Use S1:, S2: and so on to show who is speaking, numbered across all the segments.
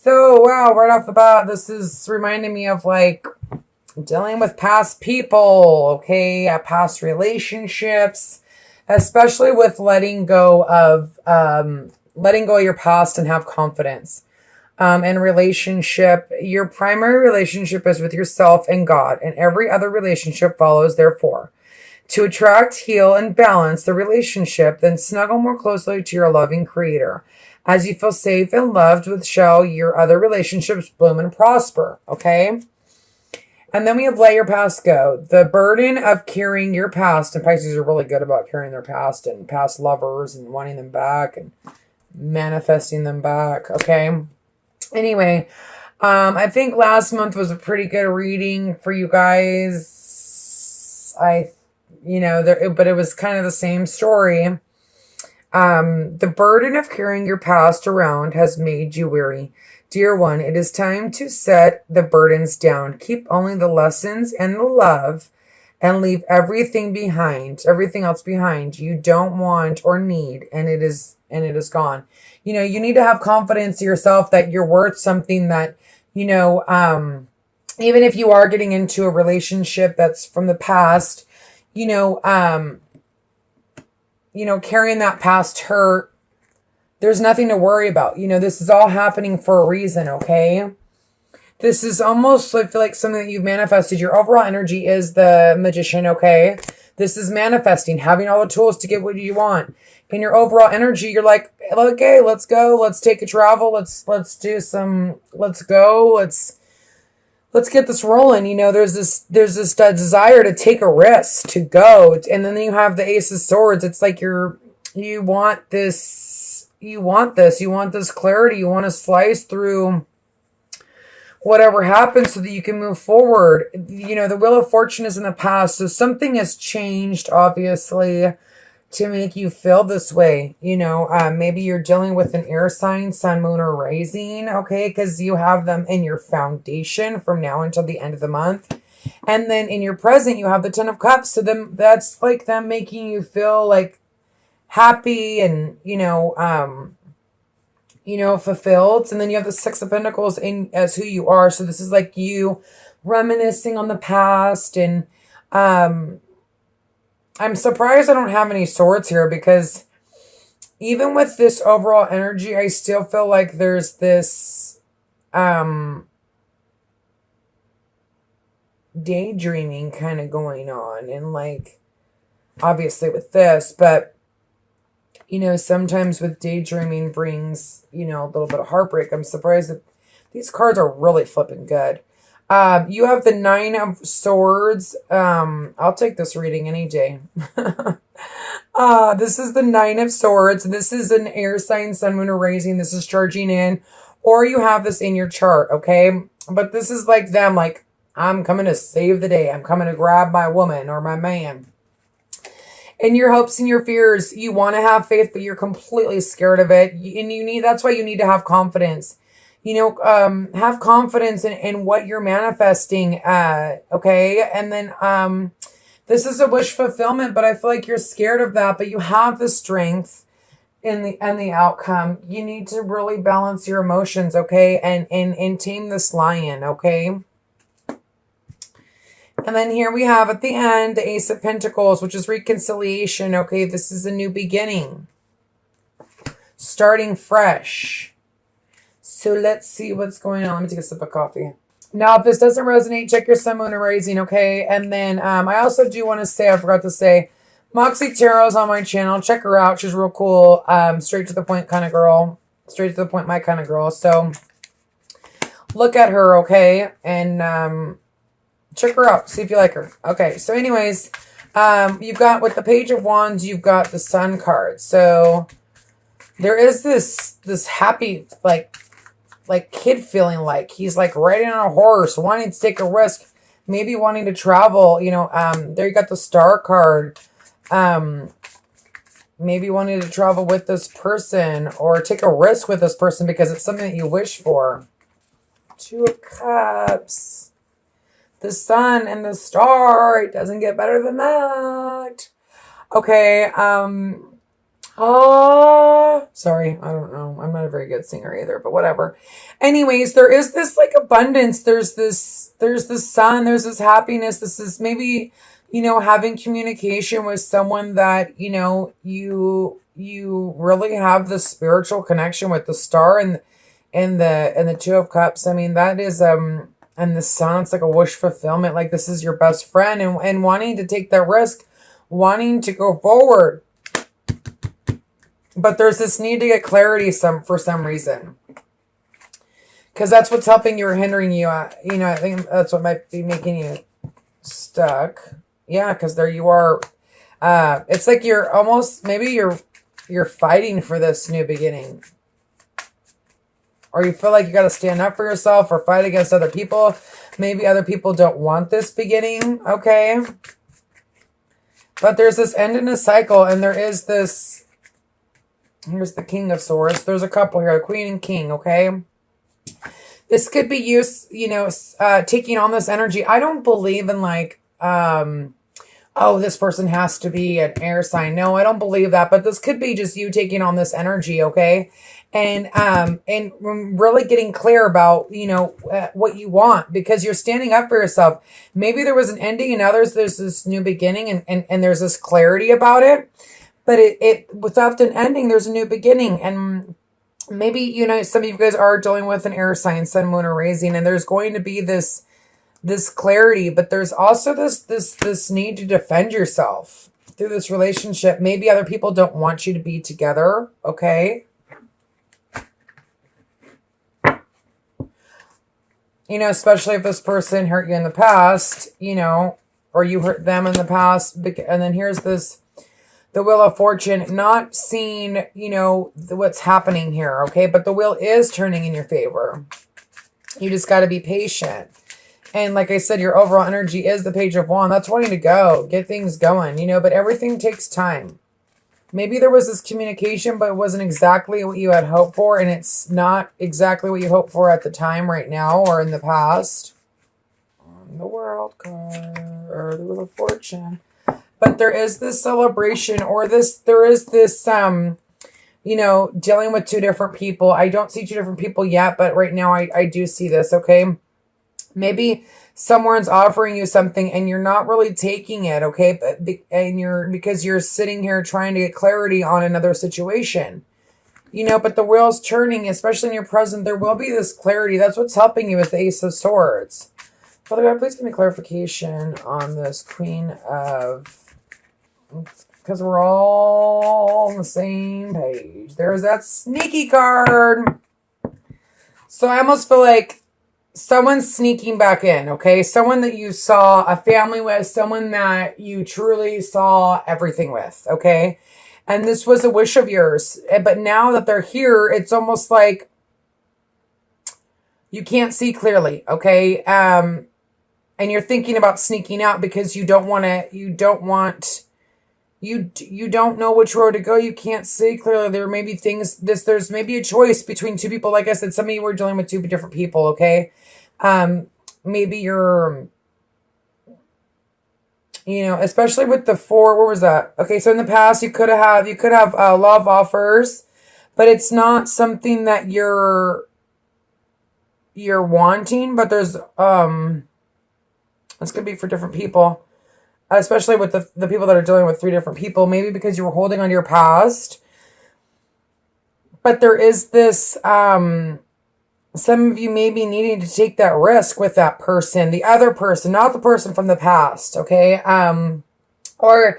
S1: So, wow, right off the bat, this is reminding me of like dealing with past people, okay, past relationships, especially with letting go of your past and have confidence. In relationship, your primary relationship is with yourself and God, and every other relationship follows therefore. To attract, heal, and balance the relationship, then snuggle more closely to your loving creator. As you feel safe and loved with shall your other relationships bloom and prosper, okay? And then we have let your past go. The burden of carrying your past, and Pisces are really good about carrying their past and past lovers and wanting them back and manifesting them back, okay? Anyway, I think last month was a pretty good reading for you guys. But it was kind of the same story. The burden of carrying your past around has made you weary. Dear one, it is time to set the burdens down. Keep only the lessons and the love and leave everything else behind you don't want or need, and it is gone. You need to have confidence in yourself that you're worth something, that, even if you are getting into a relationship that's from the past, carrying that past hurt, there's nothing to worry about. This is all happening for a reason, okay? This is almost, I feel like, something that you've manifested. Your overall energy is the Magician, okay? This is manifesting, having all the tools to get what you want. In your overall energy, you're like, okay, let's go. Let's take a travel. Let's go. Let's get this rolling. There's this desire to take a risk, to go. And then you have the Ace of Swords. It's like you want this clarity. You want to slice through whatever happens so that you can move forward. The Wheel of Fortune is in the past. So something has changed, obviously, to make you feel this way. Maybe you're dealing with an air sign, sun, moon, or rising, okay? Because you have them in your foundation from now until the end of the month. And then in your present, you have the Ten of Cups. So then that's like them making you feel like happy and, fulfilled. And then you have the Six of Pentacles in as who you are. So this is like you reminiscing on the past. And I'm surprised I don't have any swords here, because even with this overall energy, I still feel like there's this daydreaming kind of going on. And like, obviously with this, but sometimes with daydreaming brings, a little bit of heartbreak. I'm surprised that these cards are really flipping good. You have the Nine of Swords. I'll take this reading any day. This is the Nine of Swords. This is an air sign, sun, moon, or rising. This is charging in, or you have this in your chart, okay? But this is like them, like, I'm coming to save the day. I'm coming to grab my woman or my man. In your hopes and your fears, you want to have faith, but you're completely scared of it. And that's why you need to have confidence. Have confidence in what you're manifesting, okay? And then this is a wish fulfillment, but I feel like you're scared of that, but you have the strength in the outcome. You need to really balance your emotions, okay? And tame this lion, okay? And then here we have at the end, the Ace of Pentacles, which is reconciliation, okay? This is a new beginning. Starting fresh. So let's see what's going on. Let me take a sip of coffee. Now, if this doesn't resonate, check your sun, moon, and rising, okay? And then I also do want to say, I forgot to say, Moxie Tarot's on my channel. Check her out. She's real cool. Straight to the point kind of girl. Straight to the point, my kind of girl. So look at her, okay? And check her out. See if you like her. Okay, so anyways, you've got, with the Page of Wands, you've got the Sun card. So there is this happy, like kid feeling, like he's like riding on a horse, wanting to take a risk, maybe wanting to travel, there you got the Star card. Maybe wanting to travel with this person or take a risk with this person because it's something that you wish for. Two of Cups. The Sun and the Star. It doesn't get better than that. Okay, Sorry, I don't know. I'm not a very good singer either, but whatever. Anyways, there is this like abundance. There's this sun, there's this happiness. This is maybe, having communication with someone that, you really have the spiritual connection with the star and the Two of Cups. I mean, that is and the sun, it's like a wish fulfillment. Like this is your best friend and wanting to take that risk, wanting to go forward. But there's this need to get clarity for some reason. Because that's what's helping you or hindering you. I think that's what might be making you stuck. Yeah, because there you are. It's like you're almost, maybe you're fighting for this new beginning. Or you feel like you got to stand up for yourself or fight against other people. Maybe other people don't want this beginning. Okay. But there's this end in a cycle, and there is this. Here's the King of Swords. There's a couple here, the Queen and King, okay? This could be you, taking on this energy. I don't believe in like, this person has to be an air sign. No, I don't believe that. But this could be just you taking on this energy, okay? And really getting clear about, what you want, because you're standing up for yourself. Maybe there was an ending and now there's this new beginning and there's this clarity about it. But without an ending, there's a new beginning. And maybe, some of you guys are dealing with an air sign, sun, moon, or rising, and there's going to be this clarity, but there's also this need to defend yourself through this relationship. Maybe other people don't want you to be together, okay? Especially if this person hurt you in the past, or you hurt them in the past. And then here's the Wheel of Fortune, not seeing, what's happening here, okay? But the wheel is turning in your favor. You just got to be patient. And like I said, your overall energy is the Page of Wands. That's wanting to go, get things going, but everything takes time. Maybe there was this communication, but it wasn't exactly what you had hoped for, and it's not exactly what you hoped for at the time right now or in the past. On the World card, or the Wheel of Fortune. But there is this celebration, or there is this, dealing with two different people. I don't see two different people yet, but right now I do see this, okay? Maybe someone's offering you something and you're not really taking it, okay? Because you're sitting here trying to get clarity on another situation. But the wheel's turning, especially in your present, there will be this clarity. That's what's helping you with the Ace of Swords. Father God, please give me clarification on this Queen of... Because we're all on the same page. There's that sneaky card. So I almost feel like someone's sneaking back in, okay? Someone that you saw a family with, someone that you truly saw everything with, okay? And this was a wish of yours. But now that they're here, it's almost like you can't see clearly, okay? And you're thinking about sneaking out because you don't know which road to go. You can't see clearly. There may be there's maybe a choice between two people. Like I said, some of you are dealing with two different people, okay? Maybe you're, especially with the 4, what was that? Okay, so in the past, you could have love offers, but it's not something that you're wanting, but there's, this could be for different people. Especially with the people that are dealing with 3 different people, maybe because you were holding on to your past. But there is this, some of you may be needing to take that risk with that person, the other person, not the person from the past, okay? Or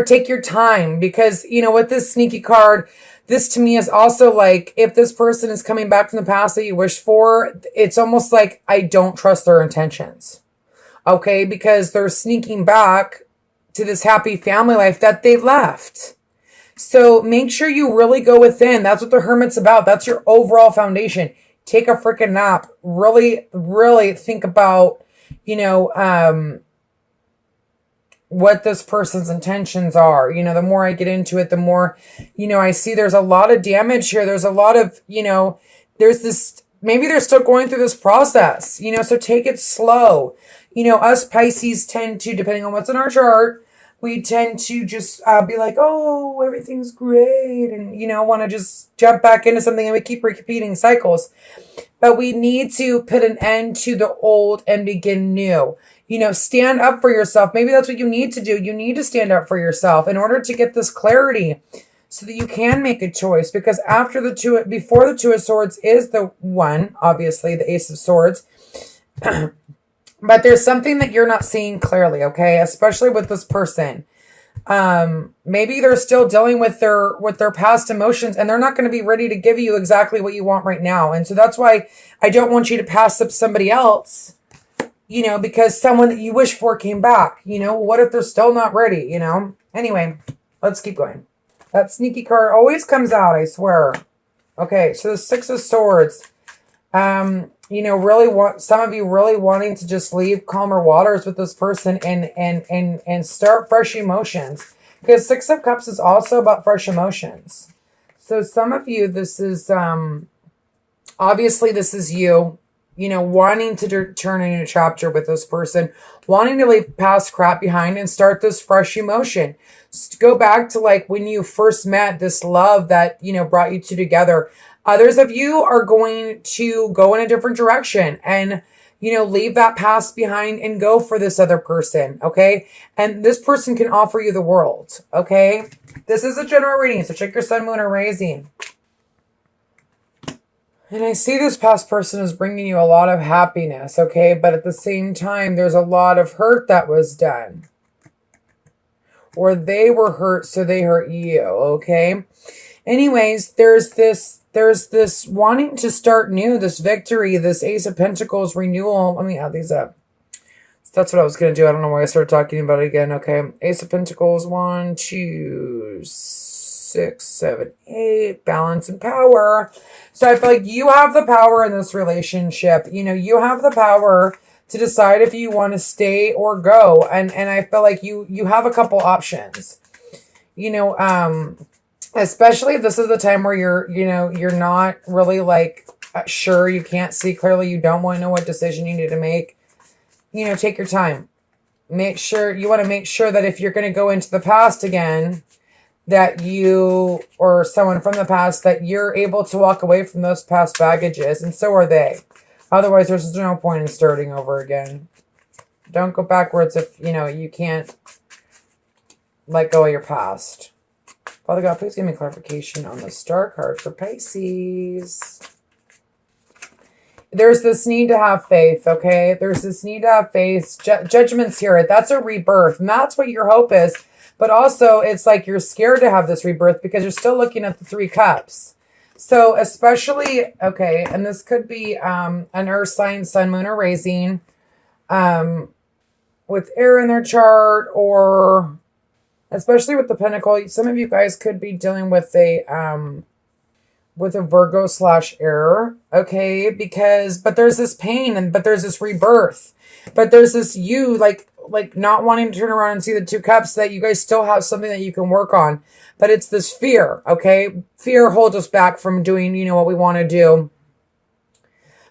S1: take your time, because, with this sneaky card, this to me is also like, if this person is coming back from the past that you wish for, it's almost like, I don't trust their intentions. Okay, because they're sneaking back to this happy family life that they left. So make sure you really go within. That's what the Hermit's about. That's your overall foundation. Take a freaking nap. Really, really think about, what this person's intentions are. The more I get into it, the more, I see there's a lot of damage here. There's a lot of, there's this, maybe they're still going through this process, so take it slow. Us Pisces tend to, depending on what's in our chart, we tend to just be like, oh, everything's great. And, want to just jump back into something, and we keep repeating cycles. But we need to put an end to the old and begin new. Stand up for yourself. Maybe that's what you need to do. You need to stand up for yourself in order to get this clarity so that you can make a choice. Because before the Two of Swords is the one, obviously, the Ace of Swords. But there's something that you're not seeing clearly, okay? Especially with this person. Maybe they're still dealing with their past emotions, and they're not going to be ready to give you exactly what you want right now. And so that's why I don't want you to pass up somebody else, because someone that you wish for came back. What if they're still not ready, Anyway, let's keep going. That sneaky card always comes out, I swear. Okay, so the Six of Swords. Some of you really wanting to just leave calmer waters with this person and start fresh emotions. Because Six of Cups is also about fresh emotions. So some of you, this is, obviously this is you, wanting to turn a new chapter with this person, wanting to leave past crap behind and start this fresh emotion. Just go back to like when you first met, this love that, brought you two together. Others of you are going to go in a different direction and, leave that past behind and go for this other person, okay? And this person can offer you the world, okay? This is a general reading, so check your sun, moon, or rising. And I see this past person is bringing you a lot of happiness, okay? But at the same time, there's a lot of hurt that was done. Or they were hurt, so they hurt you, okay? Anyways, there's this wanting to start new, this victory, this Ace of Pentacles renewal. Let me add these up. That's what I was going to do. I don't know why I started talking about it again. Okay. Ace of Pentacles, 1, 2, 6, 7, 8. Balance and power. So I feel like you have the power in this relationship. You have the power to decide if you want to stay or go. And I feel like you have a couple options. Especially if this is the time where you're not really like sure, you can't see clearly, you don't want to know what decision you need to make. Take your time. You want to make sure that if you're going to go into the past again, that you or someone from the past, that you're able to walk away from those past baggages, and so are they. Otherwise, there's no point in starting over again. Don't go backwards if, you can't let go of your past. Father God, please give me clarification on the Star card for Pisces. There's this need to have faith, okay? There's this need to have faith. Judgment's here. That's a rebirth. And that's what your hope is. But also, it's like you're scared to have this rebirth because you're still looking at the Three Cups. So especially, okay, and this could be an earth sign, sun, moon, or rising, with air in their chart, or especially with the Pentacle. Some of you guys could be dealing with a Virgo / air, okay? But there's this pain, but there's this rebirth, but there's this you like not wanting to turn around and see the Two Cups, that you guys still have something that you can work on. But it's this fear, okay? Fear holds us back from doing, what we want to do.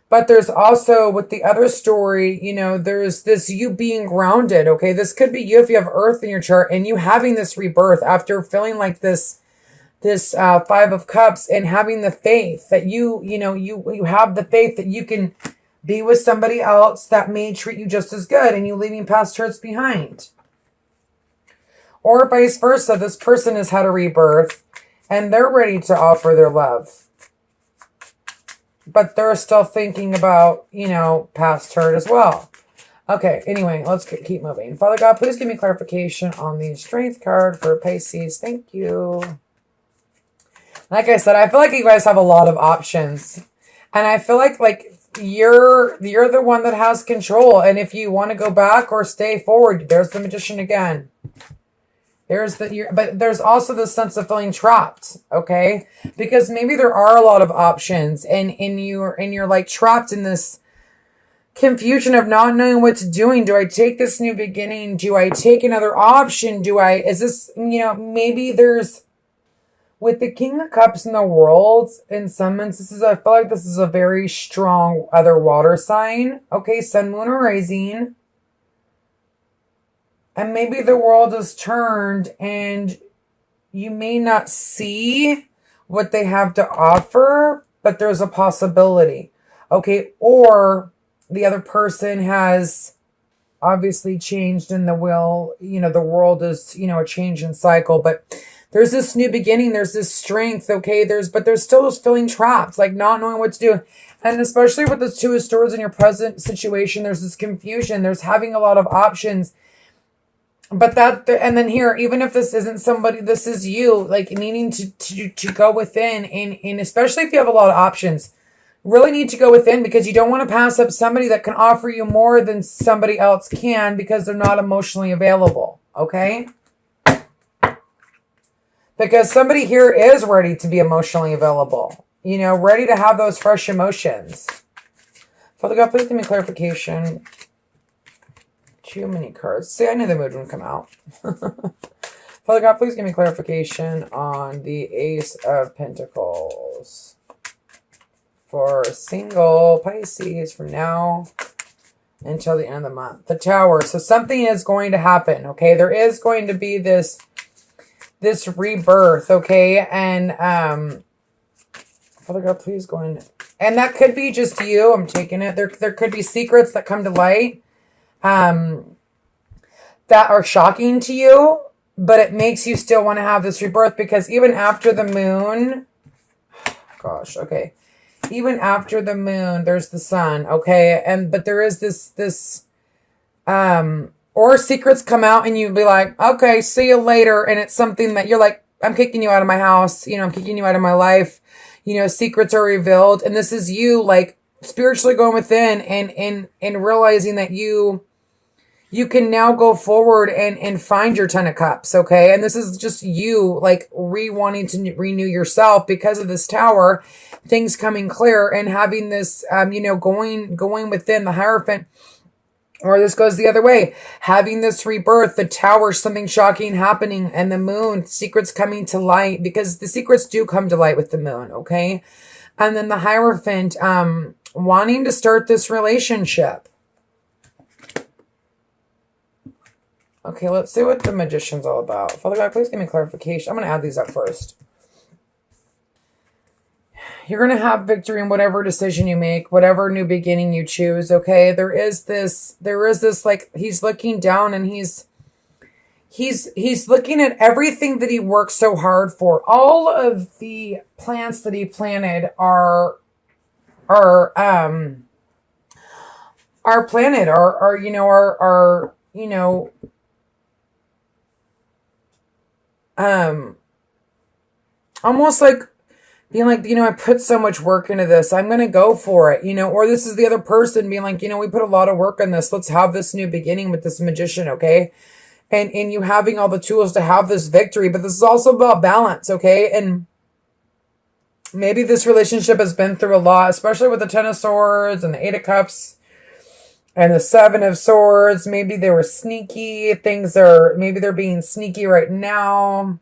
S1: But there's also, with the other story, there's this you being grounded, okay? This could be you if you have Earth in your chart and you having this rebirth after feeling like this Five of Cups, and having the faith that you have the faith that you can be with somebody else that may treat you just as good, and you leaving past hurts behind. Or vice versa, this person has had a rebirth and they're ready to offer their love, but they're still thinking about, past hurt as well. Okay, anyway, let's keep moving. Father God, please give me clarification on the Strength card for Pisces. Thank you. Like I said, I feel like you guys have a lot of options. And I feel like you're the one that has control. And if you want to go back or stay forward, there's the Magician again. But there's also this sense of feeling trapped, okay? Because maybe there are a lot of options, and you're like trapped in this confusion of not knowing what to do. Do I take this new beginning? Do I take another option? Is this, maybe there's, with the King of Cups in the world, in some instances, I feel like this is a very strong other water sign. Okay, sun, moon, or rising. And maybe the world has turned and you may not see what they have to offer, but there's a possibility. Okay, or the other person has obviously changed in the will. The world is, a change in cycle, but there's this new beginning. There's this strength. Okay, but there's still those feeling trapped, like not knowing what to do. And especially with the Two of Swords in your present situation, there's this confusion. There's having a lot of options. But and then here, even if this isn't somebody, this is you, like needing to go within, and especially if you have a lot of options, really need to go within, because you don't want to pass up somebody that can offer you more than somebody else can, because they're not emotionally available. Okay? Because somebody here is ready to be emotionally available, ready to have those fresh emotions. Father God, please give me clarification. Too many cards. See, I knew the mood would come out. Father God, please give me clarification on the Ace of Pentacles for single Pisces from now until the end of the month. The Tower. So something is going to happen, okay? There is going to be this rebirth, okay? And Father God, please go in. And that could be just you. I'm taking it. There could be secrets that come to light that are shocking to you, but it makes you still want to have this rebirth, because even after the moon, gosh, okay, even after the moon, there's the sun, okay, but there is this or secrets come out and you'd be like, okay, see you later, and it's something that you're like, I'm kicking you out of my house, I'm kicking you out of my life, secrets are revealed, and this is you like spiritually going within and realizing that you can now go forward and find your 10 of Cups, okay? And this is just you, like, wanting to renew yourself because of this Tower, things coming clear, and having this, going within the Hierophant, or this goes the other way, having this rebirth, the Tower, something shocking happening, and the Moon, secrets coming to light, because the secrets do come to light with the Moon, okay? And then the Hierophant, wanting to start this relationship. Okay, let's see what the Magician's all about. Father God, please give me clarification. I'm going to add these up first. You're going to have victory in whatever decision you make, whatever new beginning you choose, okay? There is this, like, he's looking down and he's looking at everything that he worked so hard for. All of the plants that he planted are planted, almost like being like, I put so much work into this, I'm going to go for it, or this is the other person being like, we put a lot of work on this. Let's have this new beginning with this Magician. Okay. And you having all the tools to have this victory, but this is also about balance. Okay. And maybe this relationship has been through a lot, especially with the 10 of Swords and the 8 of Cups and the 7 of Swords. Maybe they were sneaky. Maybe they're being sneaky right now.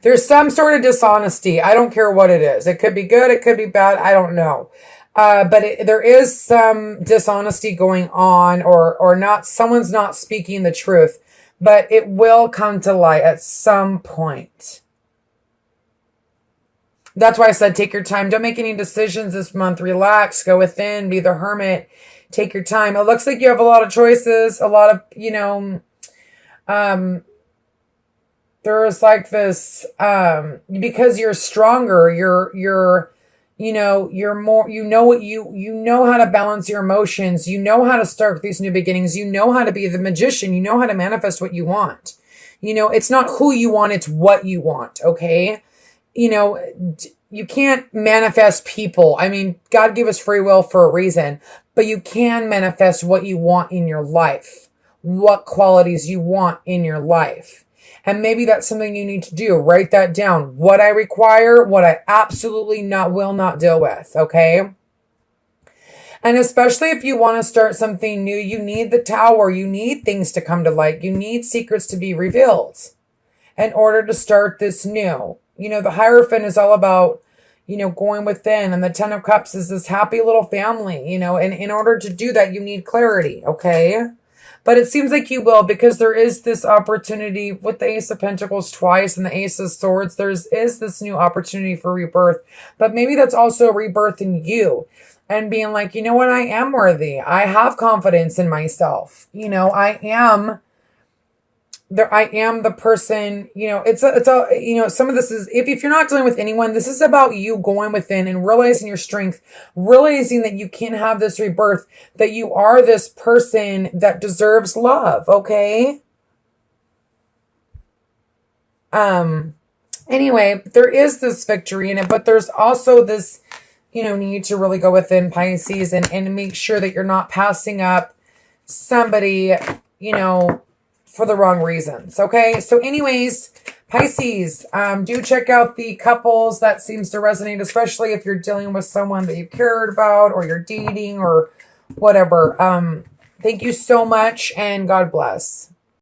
S1: There's some sort of dishonesty. I don't care what it is. It could be good. It could be bad. I don't know. But there is some dishonesty going on, or not. Someone's not speaking the truth, but it will come to light at some point. That's why I said take your time. Don't make any decisions this month. Relax. Go within. Be the hermit. Take your time. It looks like you have a lot of choices. A lot of, there's like this, because you're stronger, you're more, you know how to balance your emotions. You know how to start these new beginnings. You know how to be the magician. You know how to manifest what you want. It's not who you want. It's what you want. Okay. You can't manifest people. I mean, God gave us free will for a reason, but you can manifest what you want in your life, what qualities you want in your life. And maybe that's something you need to do. Write that down. What I require, what I absolutely will not deal with. Okay. And especially if you want to start something new, you need the Tower. You need things to come to light. You need secrets to be revealed in order to start this new. The Hierophant is all about, going within, and the 10 of Cups is this happy little family, and in order to do that, you need clarity. Okay. But it seems like you will, because there is this opportunity with the Ace of Pentacles twice and the Ace of Swords. Is this new opportunity for rebirth. But maybe that's also a rebirth in you. And being like, you know what? I am worthy. I have confidence in myself. You know, I am the person, you know, it's a, you know, some of this is, if you're not dealing with anyone, this is about you going within and realizing your strength, realizing that you can have this rebirth, that you are this person that deserves love. Okay. Anyway, there is this victory in it, but there's also this, you know, need to really go within, Pisces, and make sure that you're not passing up somebody, you know, for the wrong reasons. Okay. So anyways, Pisces, do check out the couples that seems to resonate, especially if you're dealing with someone that you cared about or you're dating or whatever. Thank you so much and God bless.